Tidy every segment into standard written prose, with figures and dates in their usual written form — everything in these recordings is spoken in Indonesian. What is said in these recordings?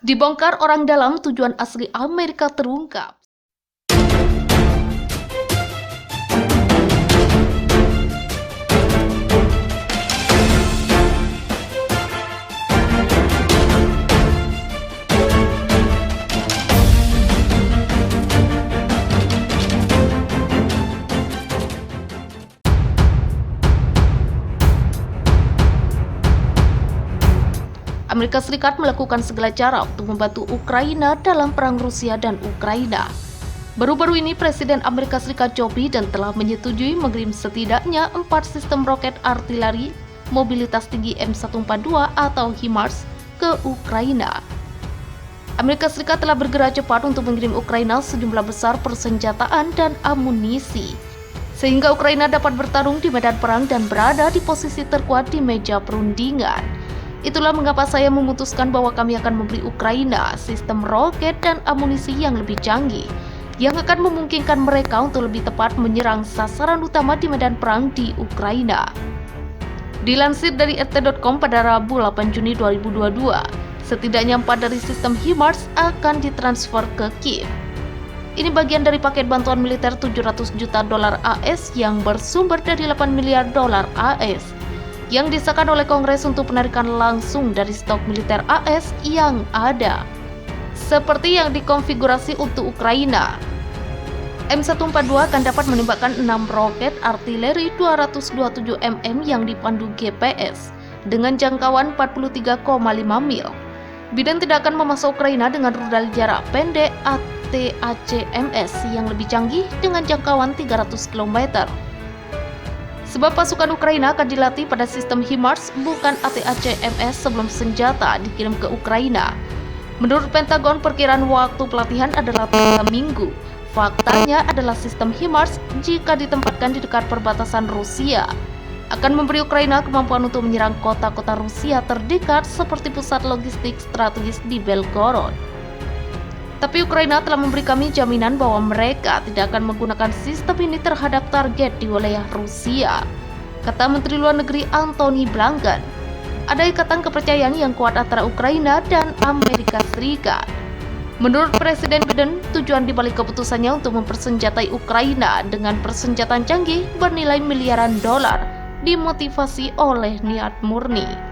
Dibongkar orang dalam, tujuan asli Amerika terungkap. Amerika Serikat melakukan segala cara untuk membantu Ukraina dalam perang Rusia dan Ukraina. Baru-baru ini Presiden Amerika Serikat Joe Biden telah menyetujui mengirim setidaknya 4 sistem roket artileri mobilitas tinggi M142 atau HIMARS ke Ukraina. Amerika Serikat telah bergerak cepat untuk mengirim Ukraina sejumlah besar persenjataan dan amunisi, sehingga Ukraina dapat bertarung di medan perang dan berada di posisi terkuat di meja perundingan. Itulah mengapa saya memutuskan bahwa kami akan memberi Ukraina sistem roket dan amunisi yang lebih canggih, yang akan memungkinkan mereka untuk lebih tepat menyerang sasaran utama di medan perang di Ukraina. Dilansir dari RT.com pada Rabu 8 Juni 2022, setidaknya 4 dari sistem HIMARS akan ditransfer ke Kiev. Ini bagian dari paket bantuan militer 700 juta dolar AS yang bersumber dari 8 miliar dolar AS yang disahkan oleh Kongres untuk penarikan langsung dari stok militer AS yang ada, seperti yang dikonfigurasi untuk Ukraina. M142 akan dapat menembakkan 6 roket artileri 227 mm yang dipandu GPS dengan jangkauan 43,5 mil. Biden tidak akan memasok Ukraina dengan rudal jarak pendek ATACMS yang lebih canggih dengan jangkauan 300 km. Sebab pasukan Ukraina akan dilatih pada sistem HIMARS bukan ATACMS sebelum senjata dikirim ke Ukraina. Menurut Pentagon, perkiraan waktu pelatihan adalah 3 minggu. Faktanya adalah sistem HIMARS jika ditempatkan di dekat perbatasan Rusia akan memberi Ukraina kemampuan untuk menyerang kota-kota Rusia terdekat seperti pusat logistik strategis di Belgorod. Tapi Ukraina telah memberi kami jaminan bahwa mereka tidak akan menggunakan sistem ini terhadap target di wilayah Rusia, kata Menteri Luar Negeri Antony Blinken. Ada ikatan kepercayaan yang kuat antara Ukraina dan Amerika Serikat. Menurut Presiden Biden, tujuan dibalik keputusannya untuk mempersenjatai Ukraina dengan persenjataan canggih bernilai miliaran dolar dimotivasi oleh niat murni.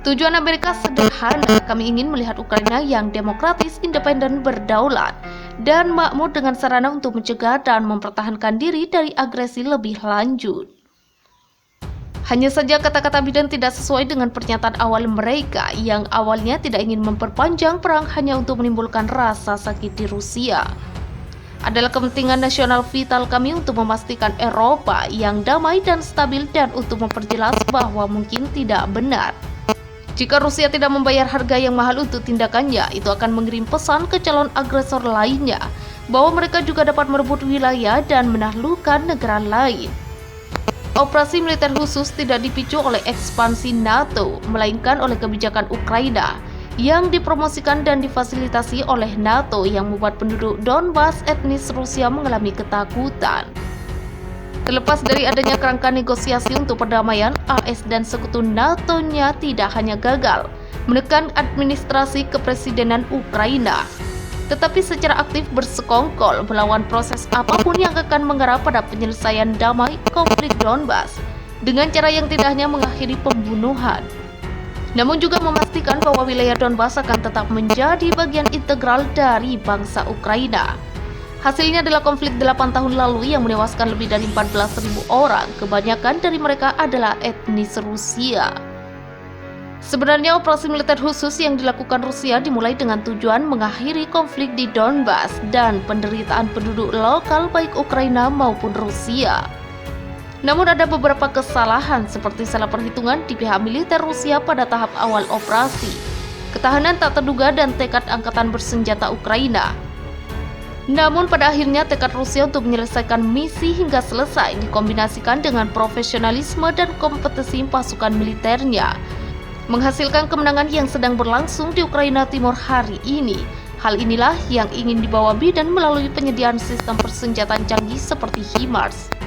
Tujuan Amerika sederhana, kami ingin melihat Ukraina yang demokratis, independen, berdaulat, dan makmur dengan sarana untuk mencegah dan mempertahankan diri dari agresi lebih lanjut. Hanya saja kata-kata Biden tidak sesuai dengan pernyataan awal mereka yang awalnya tidak ingin memperpanjang perang hanya untuk menimbulkan rasa sakit di Rusia. Adalah kepentingan nasional vital kami untuk memastikan Eropa yang damai dan stabil dan untuk memperjelas bahwa mungkin tidak benar jika Rusia tidak membayar harga yang mahal untuk tindakannya, itu akan mengirim pesan ke calon agresor lainnya bahwa mereka juga dapat merebut wilayah dan menaklukkan negara lain. Operasi militer khusus tidak dipicu oleh ekspansi NATO, melainkan oleh kebijakan Ukraina yang dipromosikan dan difasilitasi oleh NATO yang membuat penduduk Donbas etnis Rusia mengalami ketakutan. Terlepas dari adanya kerangka negosiasi untuk perdamaian, AS dan sekutu NATO-nya tidak hanya gagal menekan administrasi kepresidenan Ukraina, tetapi secara aktif bersekongkol melawan proses apapun yang akan mengarah pada penyelesaian damai konflik Donbas dengan cara yang tidak hanya mengakhiri pembunuhan, namun juga memastikan bahwa wilayah Donbas akan tetap menjadi bagian integral dari bangsa Ukraina. Hasilnya adalah konflik 8 tahun lalu yang menewaskan lebih dari 14.000 orang, kebanyakan dari mereka adalah etnis Rusia. Sebenarnya operasi militer khusus yang dilakukan Rusia dimulai dengan tujuan mengakhiri konflik di Donbas dan penderitaan penduduk lokal baik Ukraina maupun Rusia. Namun ada beberapa kesalahan seperti salah perhitungan di pihak militer Rusia pada tahap awal operasi, ketahanan tak terduga dan tekad angkatan bersenjata Ukraina. Namun pada akhirnya tekad Rusia untuk menyelesaikan misi hingga selesai dikombinasikan dengan profesionalisme dan kompetensi pasukan militernya, menghasilkan kemenangan yang sedang berlangsung di Ukraina Timur hari ini. Hal inilah yang ingin dibawa Biden melalui penyediaan sistem persenjataan canggih seperti HIMARS.